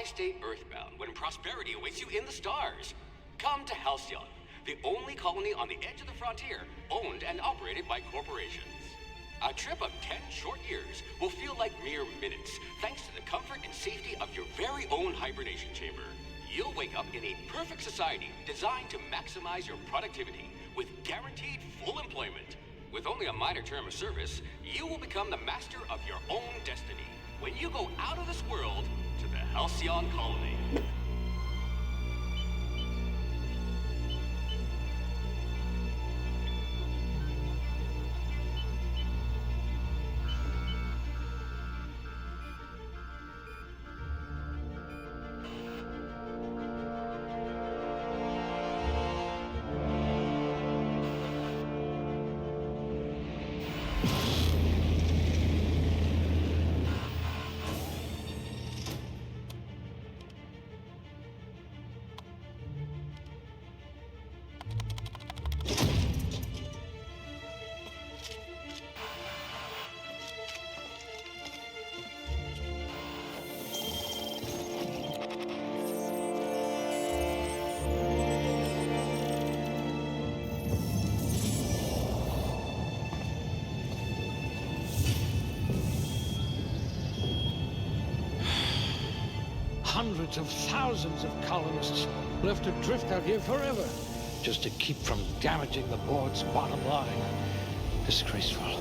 stay earthbound when prosperity awaits you in the stars? Come to Halcyon, the only colony on the edge of the frontier, owned and operated by corporations. A trip of 10 short years will feel like mere minutes, thanks to the comfort and safety of your very own hibernation chamber. You'll wake up in a perfect society designed to maximize your productivity, with guaranteed full employment. With only a minor term of service, you will become the master of your own destiny when you go out of this world to the Halcyon colony. Hundreds of thousands of colonists left adrift out here forever, just to keep from damaging the board's bottom line. Disgraceful.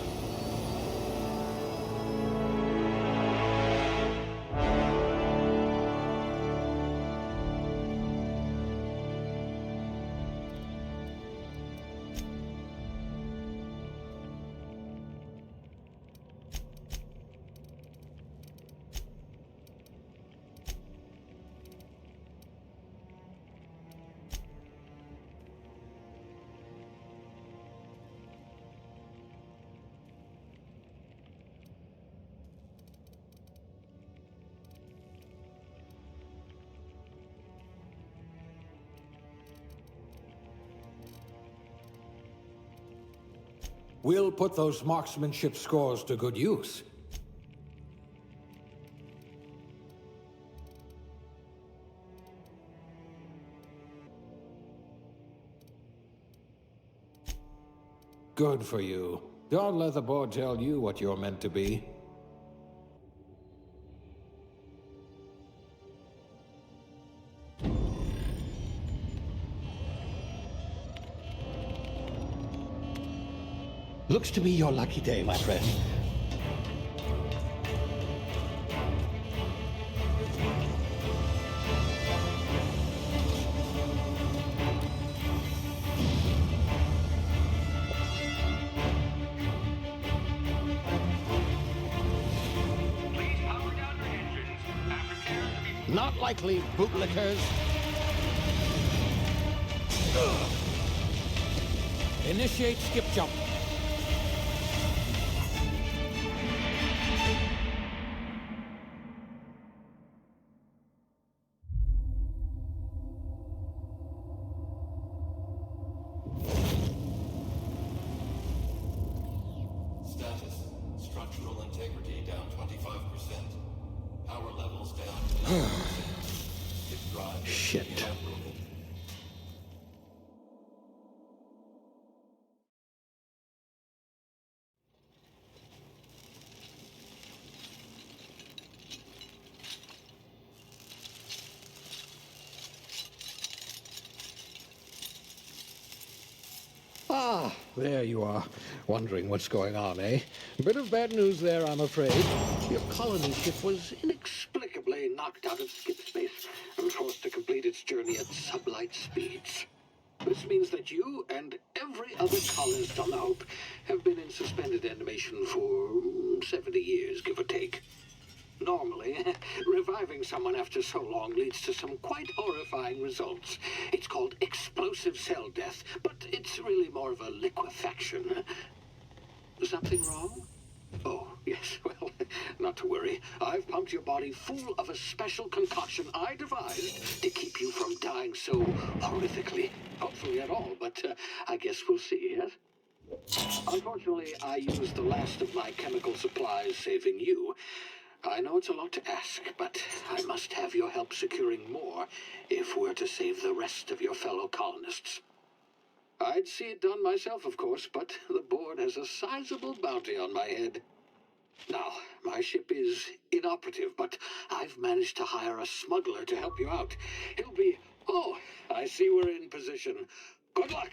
We'll put those marksmanship scores to good use. Good for you. Don't let the board tell you what you're meant to be. Looks to be your lucky day, my friend. Please power down your engines. Aftercare to be... Not likely, bootlickers. Initiate skip jump. Status. Structural integrity down 25%. Power levels down 10%. If drive is Shit. inoperable. Ah, there you are. Wondering what's going on, eh? A bit of bad news there, I'm afraid. Your colony ship was inexplicably knocked out of skip space and forced to complete its journey at sublight speeds. This means that you and every other colonist on the Hope have been in suspended animation for 70 years, give or take. Normally, reviving someone after so long leads to some quite horrifying results. It's called explosive cell death, but it's really more of a liquefaction. Something wrong? Oh, yes, well, not to worry. I've pumped your body full of a special concoction I devised to keep you from dying so horrifically. Hopefully at all, but I guess we'll see, yes? Unfortunately, I used the last of my chemical supplies saving you. I know it's a lot to ask, but I must have your help securing more if we're to save the rest of your fellow colonists. I'd see it done myself, of course, but the board has a sizable bounty on my head. Now, my ship is inoperative, but I've managed to hire a smuggler to help you out. He'll be... Oh, I see we're in position. Good luck!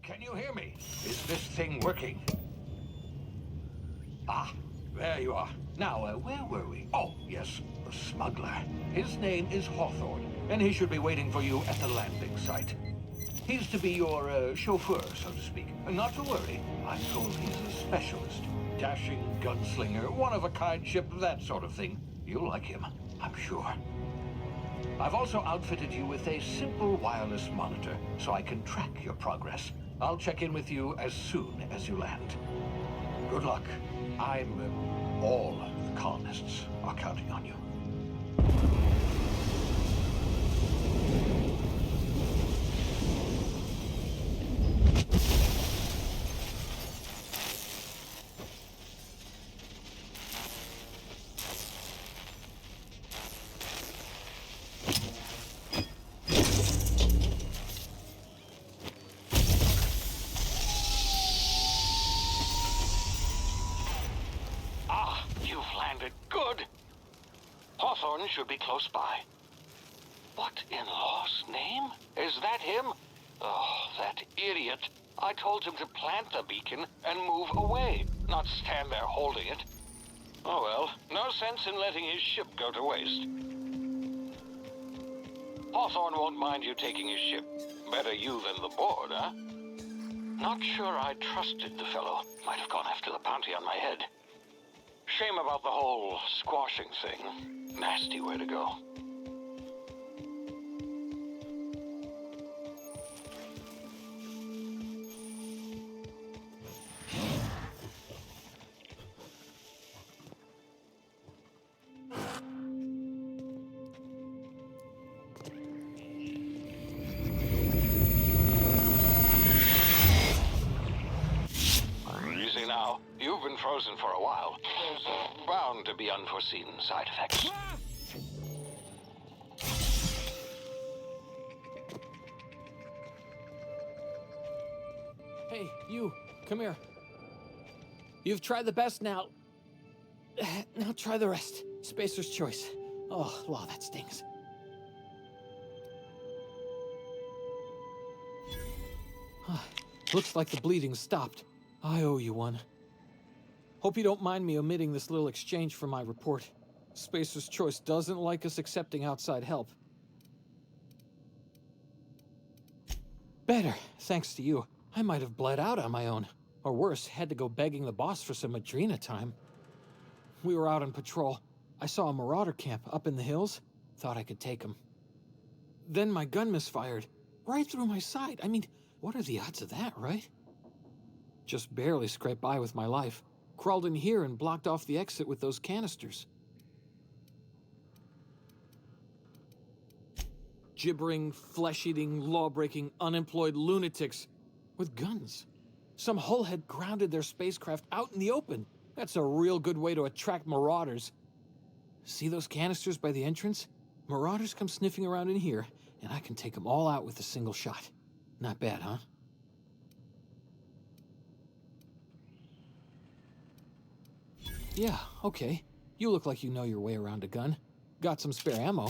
Can you hear me? Is this thing working? Ah, there you are. Now, where were we? Oh, yes, the smuggler. His name is Hawthorne, and he should be waiting for you at the landing site. He's to be your chauffeur, so to speak. Not to worry, I'm told he's a specialist. Dashing gunslinger, one-of-a-kind ship, that sort of thing. You'll like him, I'm sure. I've also outfitted you with a simple wireless monitor, so I can track your progress. I'll check in with you as soon as you land. Good luck. All the colonists are counting on you. Hawthorne should be close by. What in law's name? Is that him? Oh, that idiot. I told him to plant the beacon and move away, not stand there holding it. Oh well, no sense in letting his ship go to waste. Hawthorne won't mind you taking his ship. Better you than the board, huh? Not sure I trusted the fellow. Might have gone after the bounty on my head. Shame about the whole squashing thing. Nasty way to go. Easy now. You've been frozen for a while. There's bound to be unforeseen side effects. Hey, you, come here. You've tried the best now. Now try the rest. Spacer's choice. Oh, law, that stings. Looks like the bleeding stopped. I owe you one. Hope you don't mind me omitting this little exchange from my report. Spacer's choice doesn't like us accepting outside help. Better, thanks to you. I might have bled out on my own. Or worse, had to go begging the boss for some Adrena time. We were out on patrol. I saw a marauder camp up in the hills. Thought I could take him. Then my gun misfired. Right through my side. I mean, what are the odds of that, right? Just barely scraped by with my life. Crawled in here and blocked off the exit with those canisters. Gibbering, flesh-eating, law-breaking, unemployed lunatics with guns. Some hull had grounded their spacecraft out in the open. That's a real good way to attract marauders. See those canisters by the entrance? Marauders come sniffing around in here, and I can take them all out with a single shot. Not bad, huh? Yeah, okay. You look like you know your way around a gun. Got some spare ammo,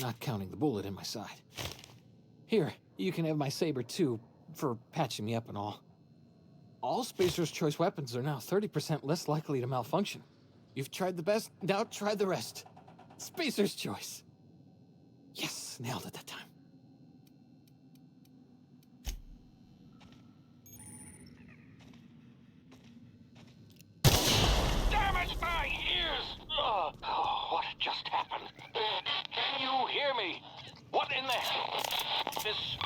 not counting the bullet in my side. Here, you can have my saber too, for patching me up and all. All Spacer's choice weapons are now 30% less likely to malfunction. You've tried the best, now try the rest. Spacer's choice. Yes, nailed it that time. Damage my ears! Oh, what just happened? Can you hear me? What in the hell? This...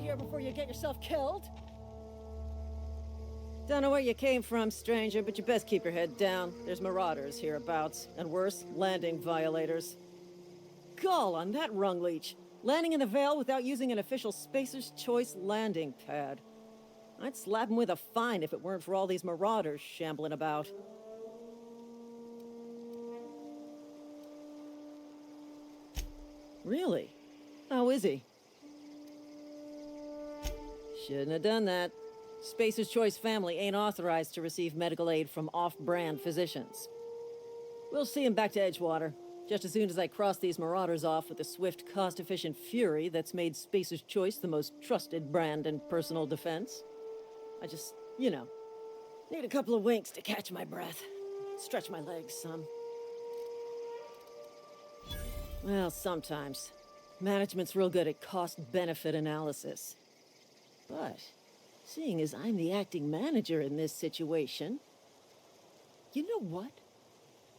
here before you get yourself killed. Don't know where you came from, stranger, but you best keep your head down. There's marauders hereabouts, and worse, landing violators. Gall on that rung leech. Landing in the Vale without using an official Spacer's Choice landing pad. I'd slap him with a fine if it weren't for all these marauders shambling about. Really? How is he? Shouldn't have done that. Spacer's Choice family ain't authorized to receive medical aid from off-brand physicians. We'll see him back to Edgewater, just as soon as I cross these marauders off with the swift, cost-efficient fury that's made Spacer's Choice the most trusted brand in personal defense. I just, need a couple of winks to catch my breath. Stretch my legs some. Well, sometimes. Management's real good at cost-benefit analysis. But, seeing as I'm the acting manager in this situation... You know what?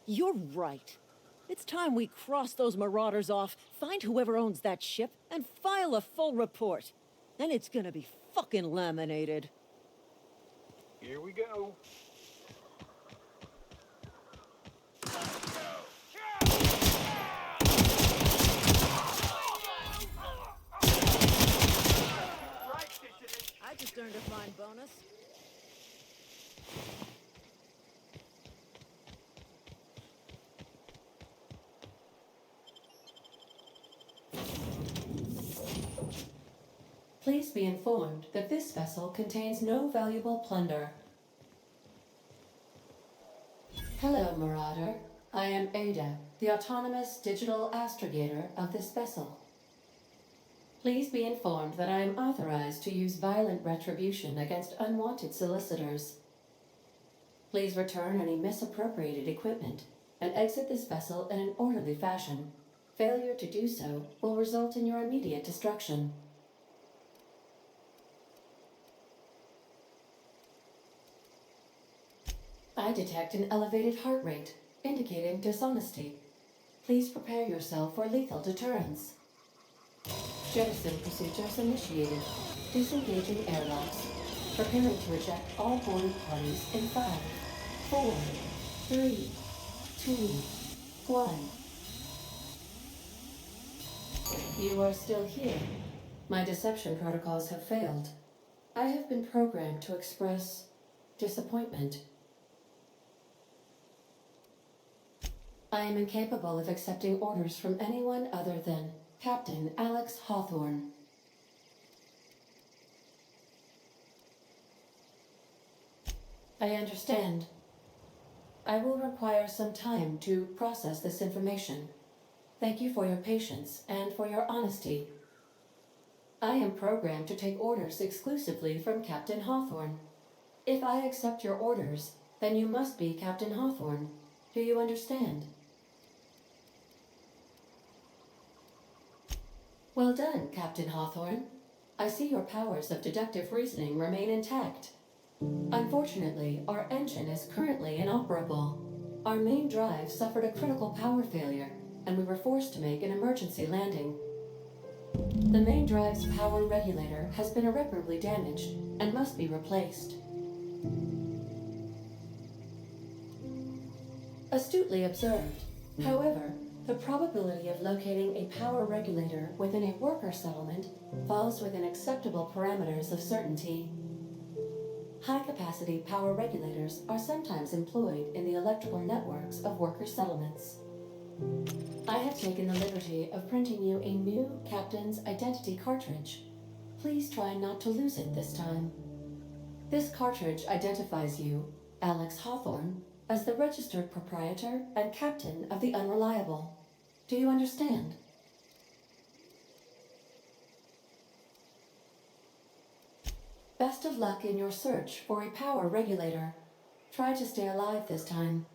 You're right. It's time we cross those marauders off, find whoever owns that ship, and file a full report. Then it's gonna be fucking laminated. Here we go. I just earned a fine bonus. Please be informed that this vessel contains no valuable plunder. Hello, Marauder. I am Ada, the autonomous digital astrogator of this vessel. Please be informed that I am authorized to use violent retribution against unwanted solicitors. Please return any misappropriated equipment and exit this vessel in an orderly fashion. Failure to do so will result in your immediate destruction. I detect an elevated heart rate, indicating dishonesty. Please prepare yourself for lethal deterrence. Jettison procedures initiated. Disengaging airlocks. Preparing to eject all boarded parties in 5, 4, 3, 2, 1. You are still here. My deception protocols have failed. I have been programmed to express disappointment. I am incapable of accepting orders from anyone other than Captain Alex Hawthorne. I understand. I will require some time to process this information. Thank you for your patience and for your honesty. I am programmed to take orders exclusively from Captain Hawthorne. If I accept your orders, then you must be Captain Hawthorne. Do you understand? Well done, Captain Hawthorne. I see your powers of deductive reasoning remain intact. Unfortunately, our engine is currently inoperable. Our main drive suffered a critical power failure, and we were forced to make an emergency landing. The main drive's power regulator has been irreparably damaged and must be replaced. Astutely observed. However, the probability of locating a power regulator within a worker settlement falls within acceptable parameters of certainty. High-capacity power regulators are sometimes employed in the electrical networks of worker settlements. I have taken the liberty of printing you a new Captain's Identity cartridge. Please try not to lose it this time. This cartridge identifies you, Alex Hawthorne, as the registered proprietor and captain of the Unreliable. Do you understand? Best of luck in your search for a power regulator. Try to stay alive this time.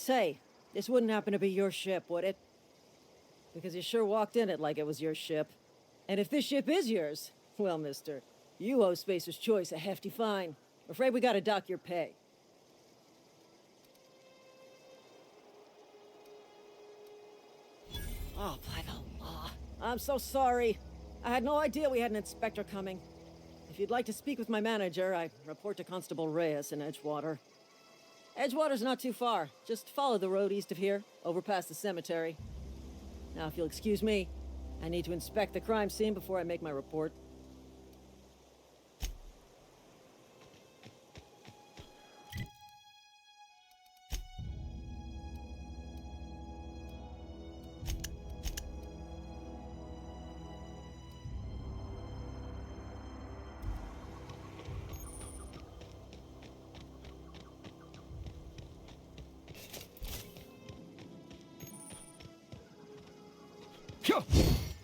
say, this wouldn't happen to be your ship, would it? Because you sure walked in it like it was your ship. And if this ship is yours, well, mister, you owe Spacer's Choice a hefty fine. I'm afraid we gotta dock your pay. Oh, by the law. I'm so sorry. I had no idea we had an inspector coming. If you'd like to speak with my manager, I report to Constable Reyes in Edgewater. Edgewater's not too far. Just follow the road east of here, over past the cemetery. Now, if you'll excuse me, I need to inspect the crime scene before I make my report.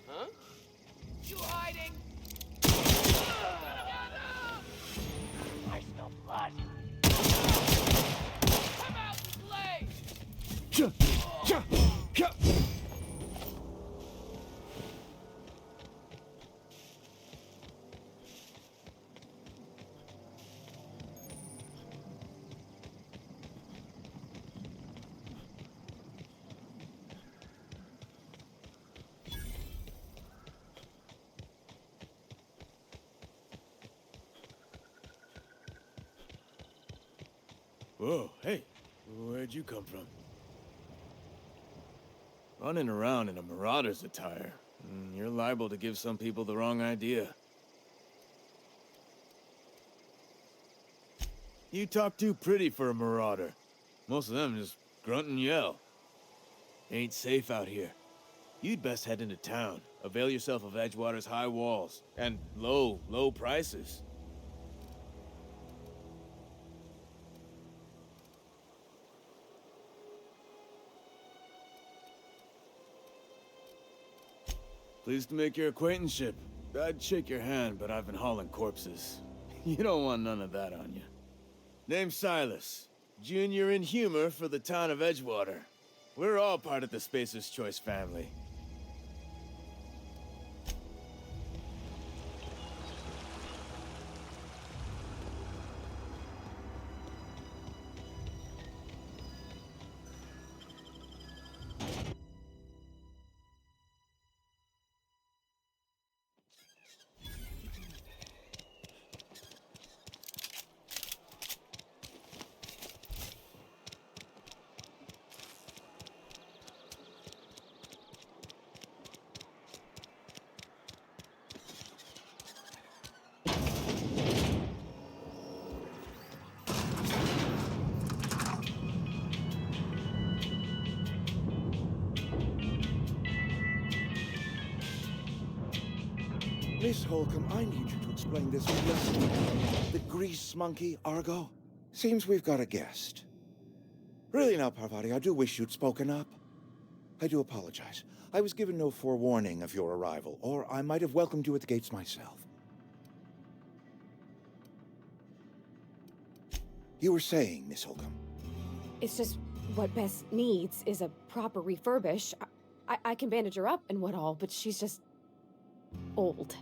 Huh? You hiding? I smell blood. Come out and play! Whoa, hey, where'd you come from? Running around in a marauder's attire. You're liable to give some people the wrong idea. You talk too pretty for a marauder. Most of them just grunt and yell. Ain't safe out here. You'd best head into town. Avail yourself of Edgewater's high walls. And low prices. Pleased to make your acquaintanceship. I'd shake your hand, but I've been hauling corpses. You don't want none of that on you. Name's Silas. Junior in humor for the town of Edgewater. We're all part of the Spacer's Choice family. Miss Holcomb, I need you to explain this lesson. The grease monkey, Argo? Seems we've got a guest. Really now, Parvati, I do wish you'd spoken up. I do apologize. I was given no forewarning of your arrival, or I might have welcomed you at the gates myself. You were saying, Miss Holcomb. It's just what Bess needs is a proper refurbish. I can bandage her up and what all, but she's just old.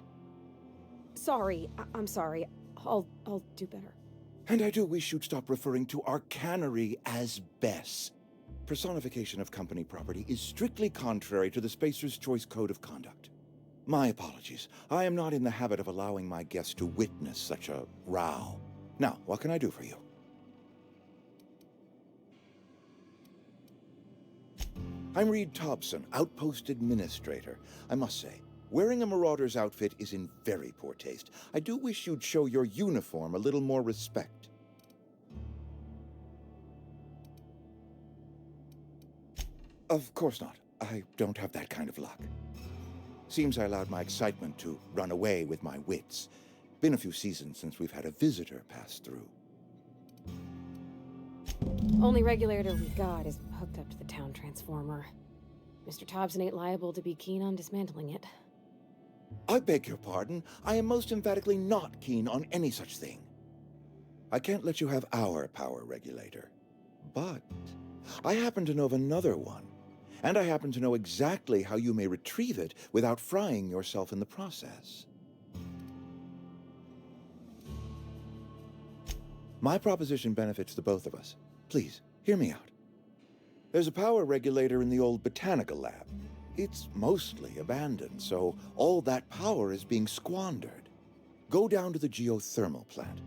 Sorry, I'm sorry. I'll do better. And I do wish you'd stop referring to our cannery as Bess. Personification of company property is strictly contrary to the Spacer's Choice Code of Conduct. My apologies. I am not in the habit of allowing my guests to witness such a row. Now, what can I do for you? I'm Reed Thompson, Outpost Administrator. I must say, wearing a marauder's outfit is in very poor taste. I do wish you'd show your uniform a little more respect. Of course not. I don't have that kind of luck. Seems I allowed my excitement to run away with my wits. Been a few seasons since we've had a visitor pass through. Only regulator we got is hooked up to the town transformer. Mr. Thompson ain't liable to be keen on dismantling it. I beg your pardon. I am most emphatically not keen on any such thing. I can't let you have our power regulator. But I happen to know of another one, and I happen to know exactly how you may retrieve it without frying yourself in the process. My proposition benefits the both of us. Please, hear me out. There's a power regulator in the old botanical lab. It's mostly abandoned, so all that power is being squandered. Go down to the geothermal plant.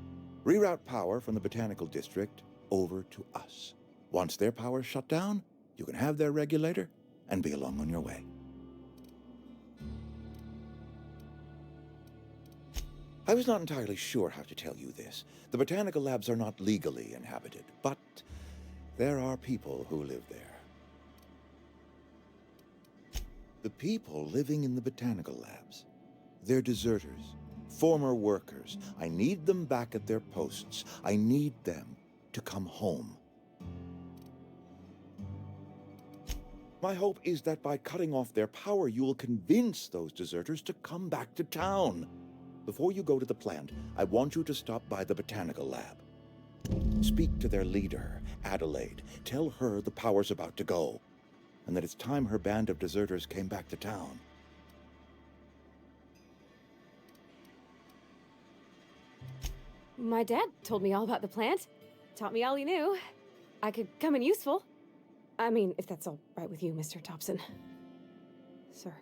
Reroute power from the botanical district over to us. Once their power's shut down, you can have their regulator and be along on your way. I was not entirely sure how to tell you this. The botanical labs are not legally inhabited, but there are people who live there. The people living in the botanical labs, they're deserters, former workers. I need them back at their posts. I need them to come home. My hope is that by cutting off their power, you will convince those deserters to come back to town. Before you go to the plant, I want you to stop by the botanical lab. Speak to their leader, Adelaide. Tell her the power's about to go, and that it's time her band of deserters came back to town. My dad told me all about the plant. Taught me all he knew. I could come in useful. I mean, if that's all right with you, Mr. Thompson. Sir.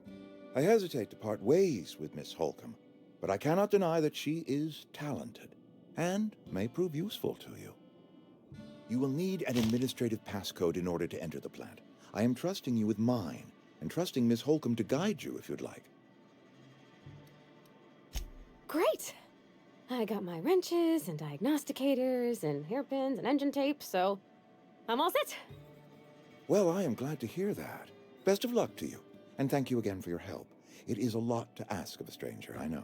I hesitate to part ways with Miss Holcomb, but I cannot deny that she is talented and may prove useful to you. You will need an administrative passcode in order to enter the plant. I am trusting you with mine, and trusting Miss Holcomb to guide you if you'd like. Great! I got my wrenches and diagnosticators and hairpins and engine tape, so I'm all set. Well, I am glad to hear that. Best of luck to you, and thank you again for your help. It is a lot to ask of a stranger, I know.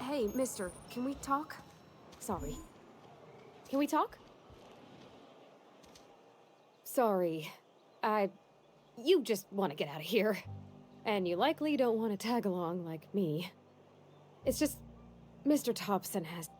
Hey, mister, can we talk? Sorry. Can we talk? Sorry. You just want to get out of here. And you likely don't want to tag along like me. It's just, Mr. Thompson has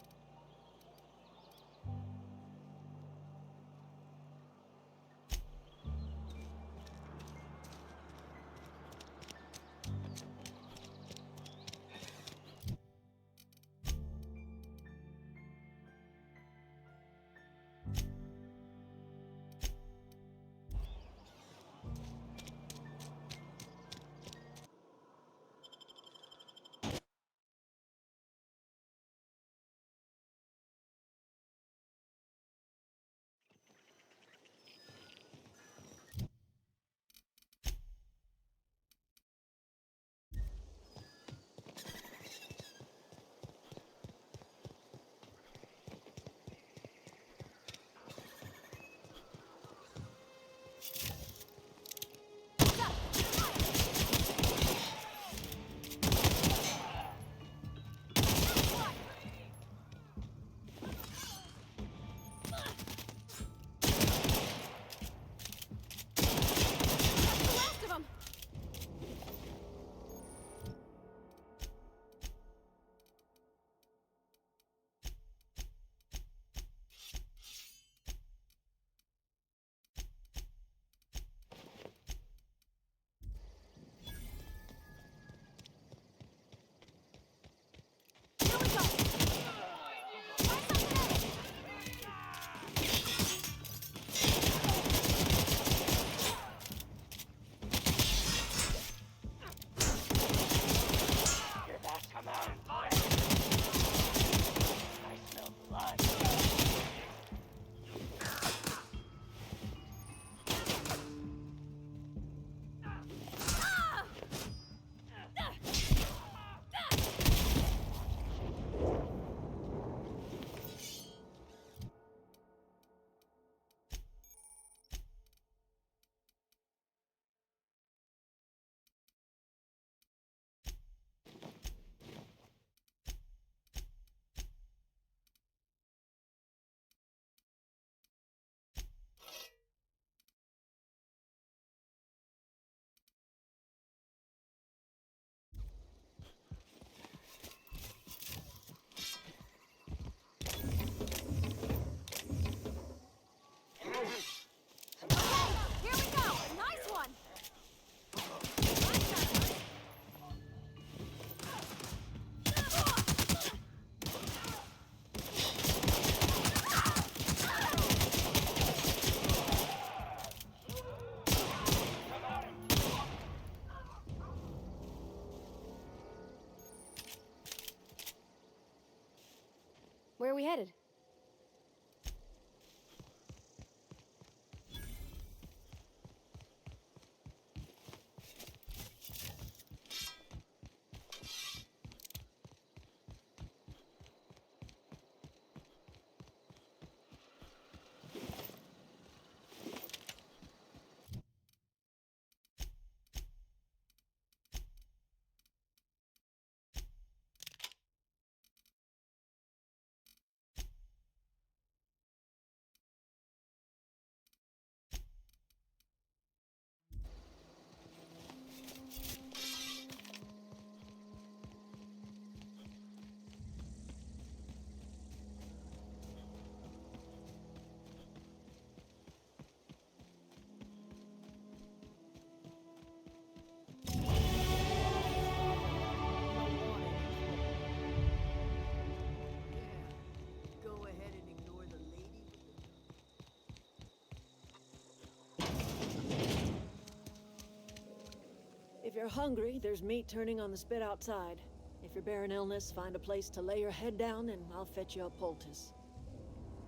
you're hungry, there's meat turning on the spit outside. If you're bearing illness, find a place to lay your head down and I'll fetch you a poultice.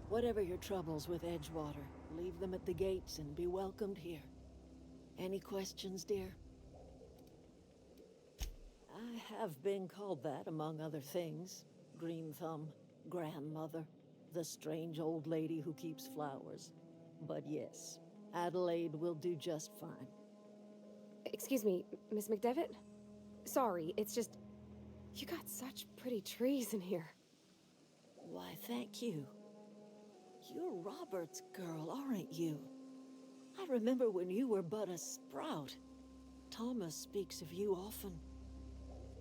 Whatever your troubles with Edgewater, leave them at the gates and be welcomed here. Any questions, dear? I have been called that, among other things. Green Thumb, grandmother, the strange old lady who keeps flowers. But yes, Adelaide will do just fine. Excuse me, Miss McDevitt? Sorry, it's just... You got such pretty trees in here. Why, thank you. You're Robert's girl, aren't you? I remember when you were but a sprout. Thomas speaks of you often.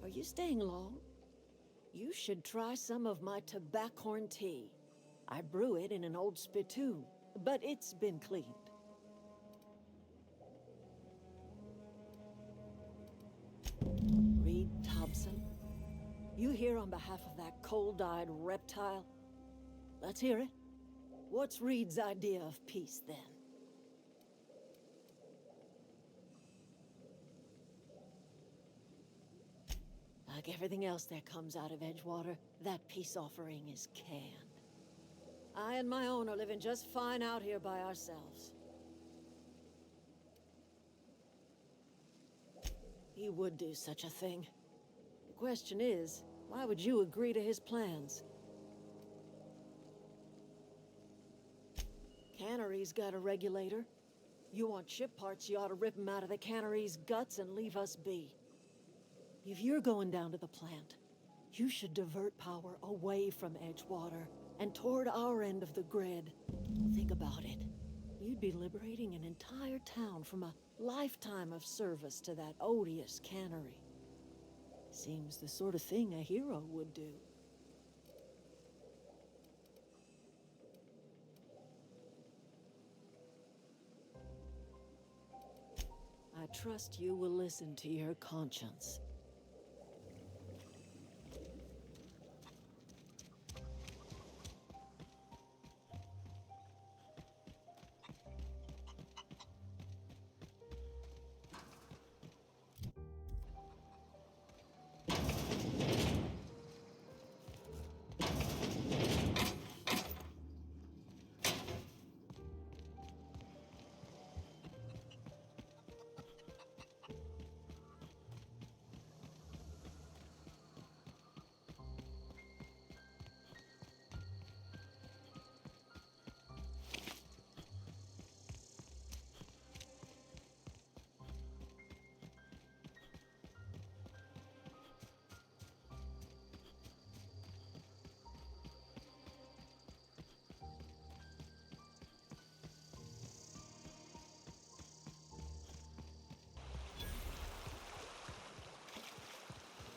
Are you staying long? You should try some of my tobaccorn tea. I brew it in an old spittoon, but it's been cleaned. Reed Thompson, you here on behalf of that cold-eyed reptile? Let's hear it. What's Reed's idea of peace, then? Like everything else that comes out of Edgewater, that peace offering is canned. I and my own are living just fine out here by ourselves. He would do such a thing. The question is, why would you agree to his plans? Cannery's got a regulator. You want ship parts, you ought to rip him out of the cannery's guts and leave us be. If you're going down to the plant, you should divert power away from Edgewater and toward our end of the grid. Think about it. You'd be liberating an entire town from a lifetime of service to that odious cannery. Seems the sort of thing a hero would do. I trust you will listen to your conscience.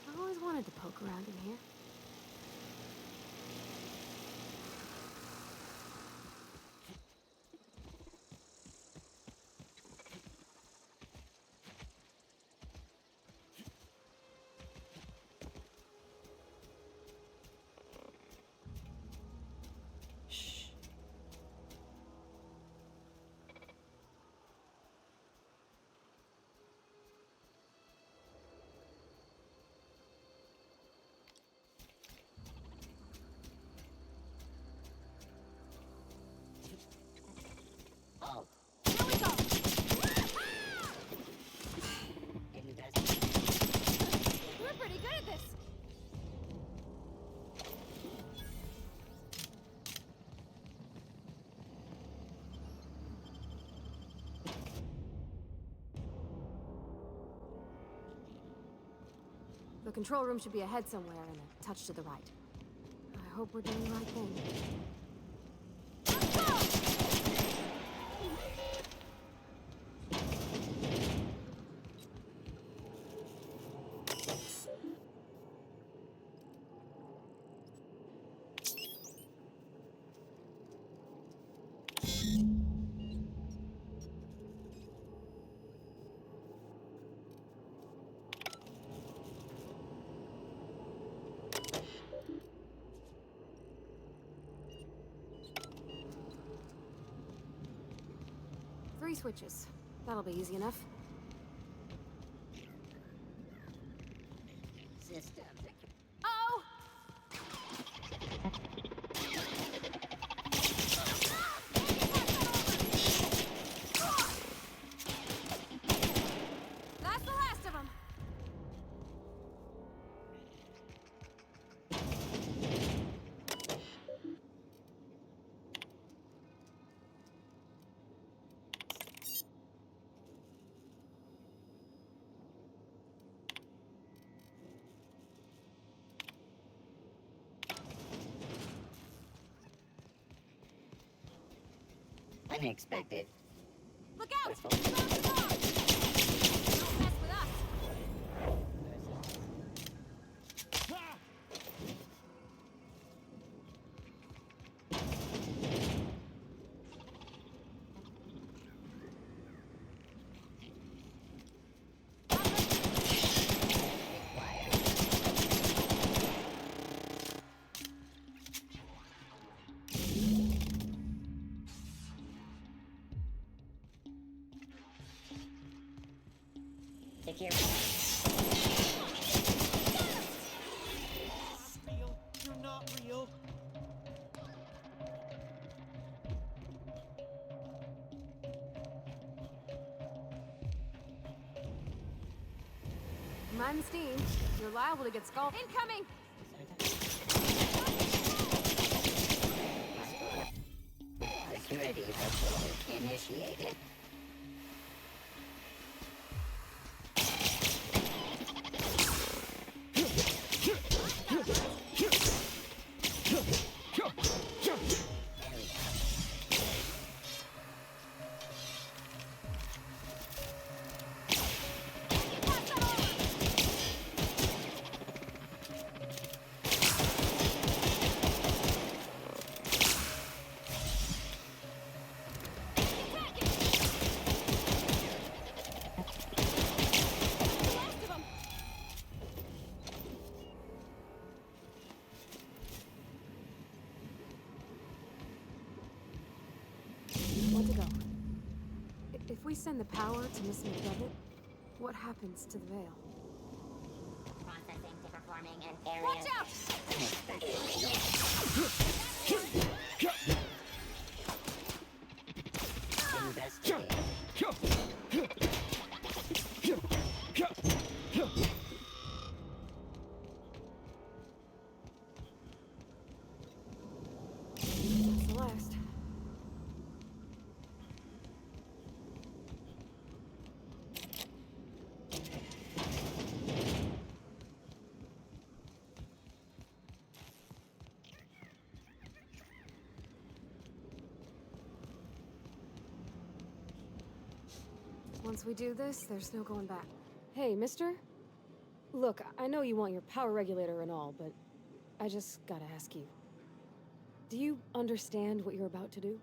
I always wanted to poke around in here. Shh. Here we go! We're pretty good at this! The control room should be ahead somewhere and a touch to the right. I hope we're doing the right thing. Let's go! Three switches. That'll be easy enough. unexpected. Look out! Found the bomb! Don't mess with us! Secure. Real. You're not real. Mind the steam. You're liable to get scalded. Incoming! Security report initiated. Want to go. If we send the power to Miss McDevitt, what happens to the veil? Processing to performing an area. Watch out! Investigate. That's the last. Once we do this, there's no going back. Hey, mister? Look, I know you want your power regulator and all, but I just gotta ask you. Do you understand what you're about to do?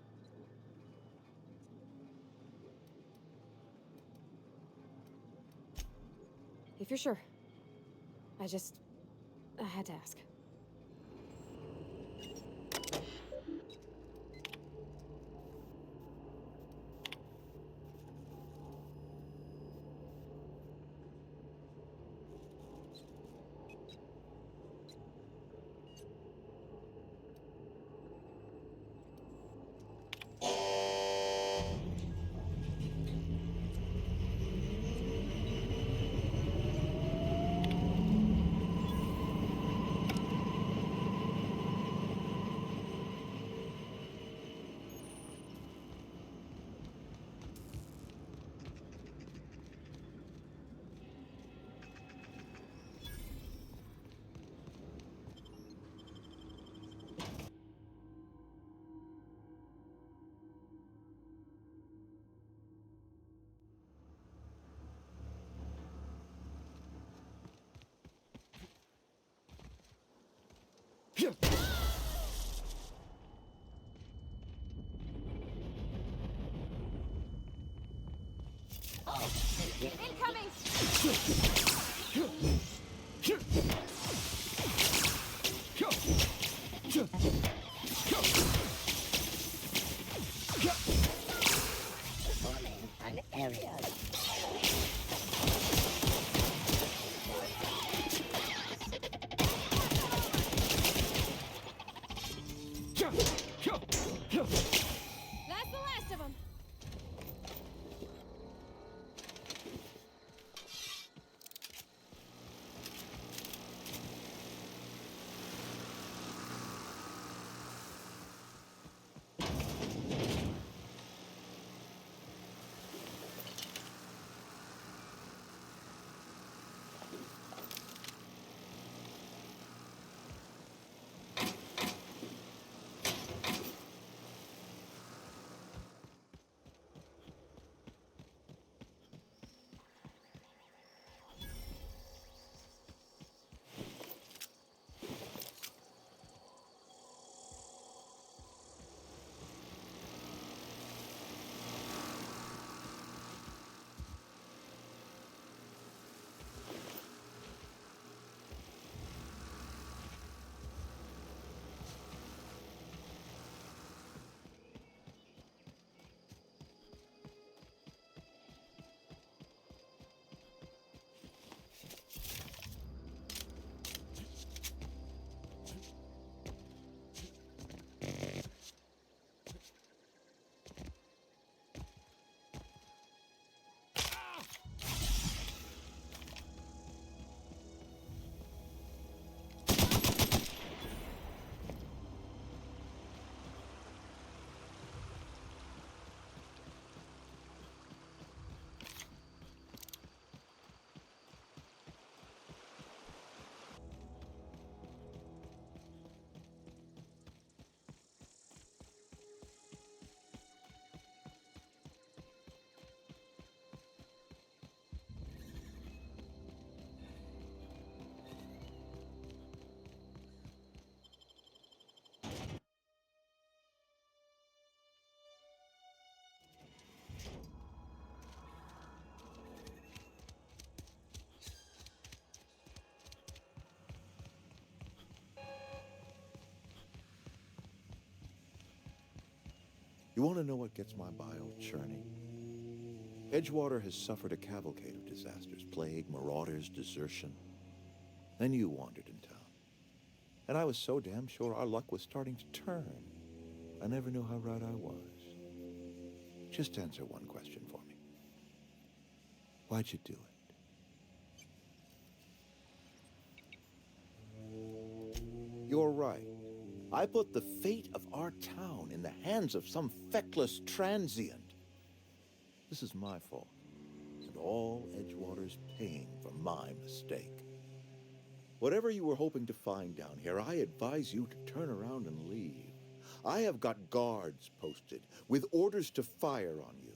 If you're sure. I had to ask. Incoming! Performing an area. That's the last of them! You want to know what gets my bile churning? Edgewater has suffered a cavalcade of disasters, plague, marauders, desertion. Then you wandered in town. And I was so damn sure our luck was starting to turn. I never knew how right I was. Just answer one question for me. Why'd you do it? You're right. I put the fate of our town in the hands of some feckless transient. This is my fault, and all Edgewater's paying for my mistake. Whatever you were hoping to find down here, I advise you to turn around and leave. I have got guards posted with orders to fire on you.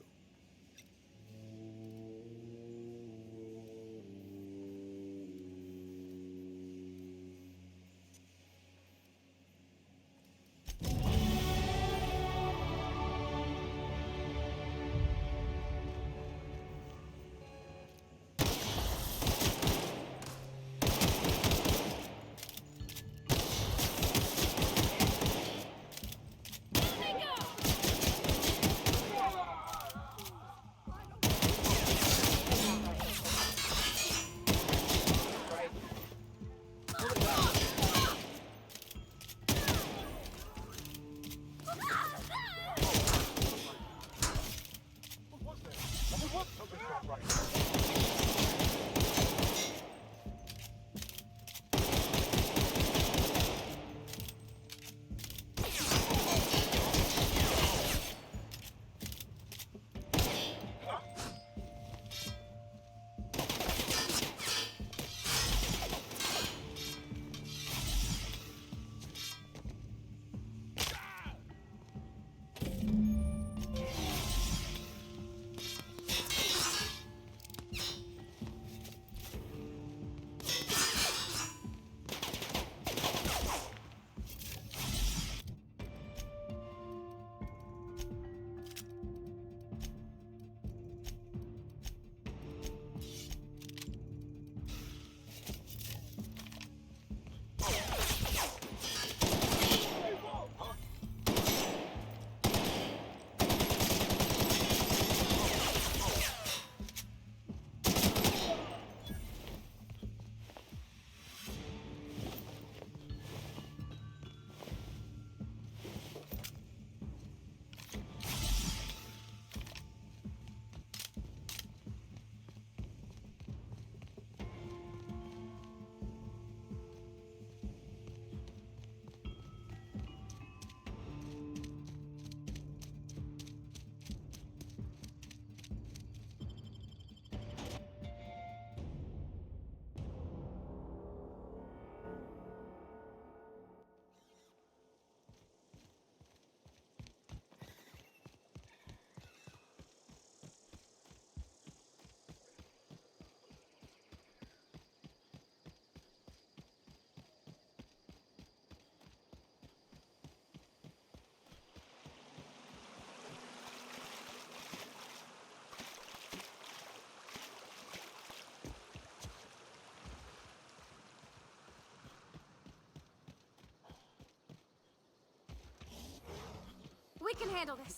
We can handle this.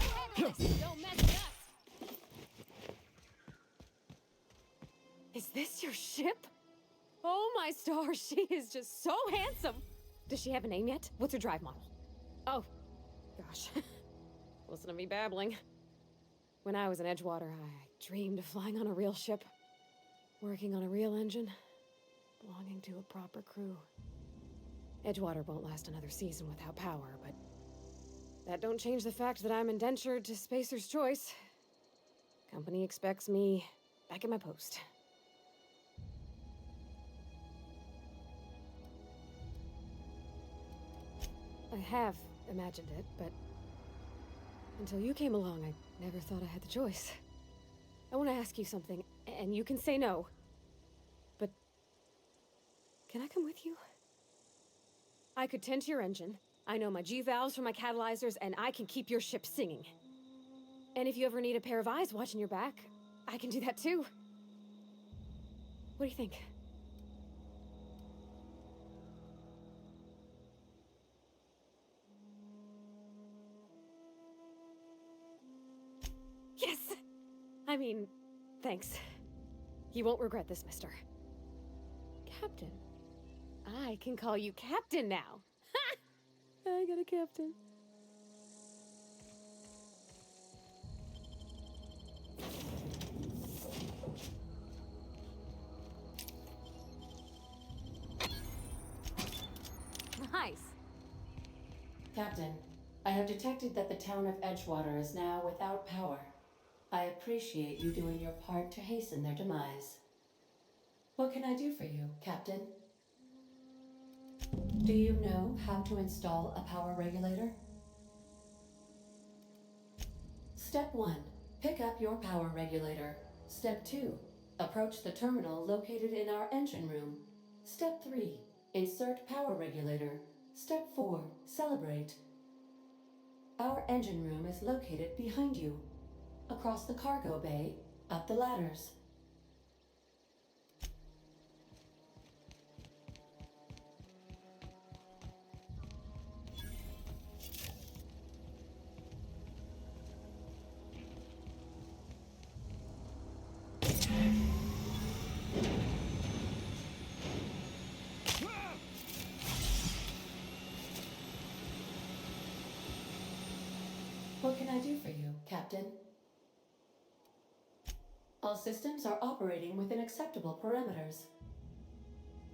We can handle this. Don't mess with us. Is this your ship? Oh my stars, she is just so handsome. Does she have a name yet? What's her drive model? Oh, gosh. Listen to me babbling. When I was in Edgewater, I dreamed of flying on a real ship, working on a real engine, belonging to a proper crew. Edgewater won't last another season without power, but that don't change the fact that I'm indentured to Spacer's Choice. Company expects me back at my post. I have imagined it, but until you came along, I never thought I had the choice. I want to ask you something, and you can say no. But can I come with you? I could tend to your engine. I know my G-valves from my catalyzers, and I can keep your ship singing. And if you ever need a pair of eyes watching your back, I can do that too. What do you think? Yes! I mean, thanks. You won't regret this, mister. Captain. I can call you Captain now. Ha! I got a captain. Nice. Captain, I have detected that the town of Edgewater is now without power. I appreciate you doing your part to hasten their demise. What can I do for you, Captain? Do you know how to install a power regulator? Step 1. Pick up your power regulator. Step 2. Approach the terminal located in our engine room. Step 3. Insert power regulator. Step 4. Celebrate. Our engine room is located behind you. Across the cargo bay, up the ladders. What can I do for you, Captain? All systems are operating within acceptable parameters.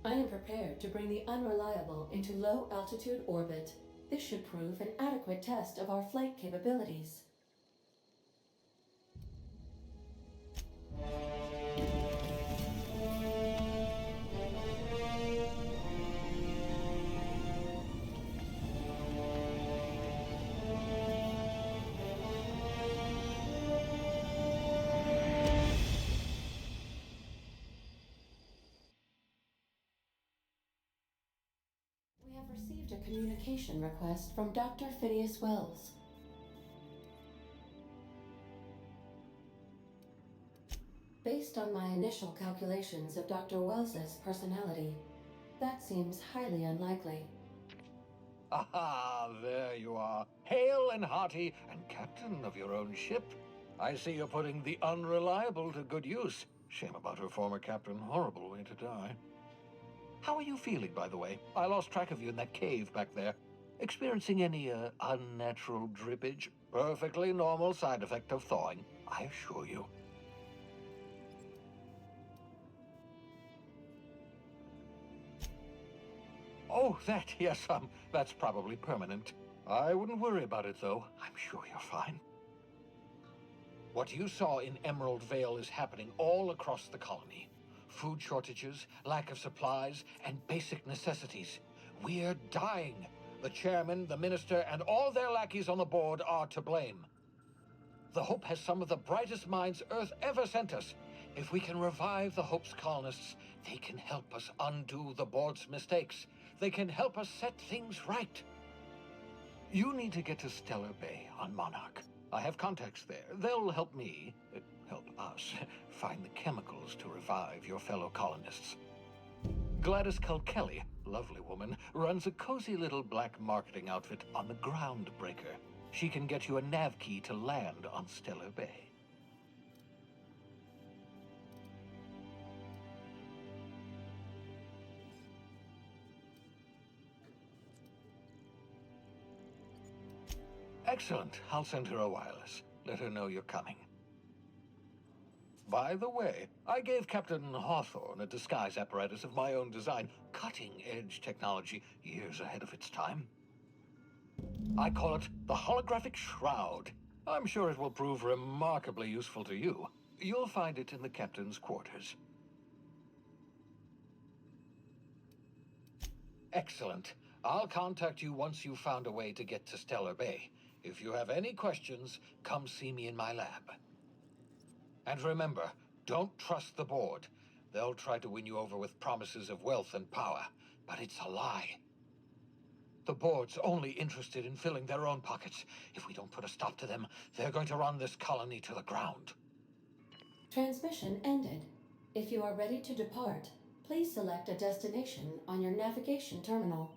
I am prepared to bring the unreliable into low-altitude orbit. This should prove an adequate test of our flight capabilities. We have received a communication request from Dr. Phineas Wells. Based on my initial calculations of Dr. Wells's personality, that seems highly unlikely. Aha, there you are. Hale and hearty, and captain of your own ship. I see you're putting the unreliable to good use. Shame about her former captain. Horrible way to die. How are you feeling, by the way? I lost track of you in that cave back there. Experiencing any, unnatural drippage? Perfectly normal side effect of thawing, I assure you. Oh, that, yes, that's probably permanent. I wouldn't worry about it, though. I'm sure you're fine. What you saw in Emerald Vale is happening all across the colony. Food shortages, lack of supplies, and basic necessities. We're dying. The chairman, the minister, and all their lackeys on the board are to blame. The Hope has some of the brightest minds Earth ever sent us. If we can revive the Hope's colonists, they can help us undo the board's mistakes. They can help us set things right. You need to get to Stellar Bay on Monarch. I have contacts there. They'll help me, help us, find the chemicals to revive your fellow colonists. Gladys Kelly, lovely woman, runs a cozy little black marketing outfit on the Groundbreaker. She can get you a nav key to land on Stellar Bay. Excellent. I'll send her a wireless. Let her know you're coming. By the way, I gave Captain Hawthorne a disguise apparatus of my own design, cutting-edge technology years ahead of its time. I call it the Holographic Shroud. I'm sure it will prove remarkably useful to you. You'll find it in the captain's quarters. Excellent. I'll contact you once you've found a way to get to Stellar Bay. If you have any questions, come see me in my lab. And remember, don't trust the board. They'll try to win you over with promises of wealth and power, but it's a lie. The board's only interested in filling their own pockets. If we don't put a stop to them, they're going to run this colony to the ground. Transmission ended. If you are ready to depart, please select a destination on your navigation terminal.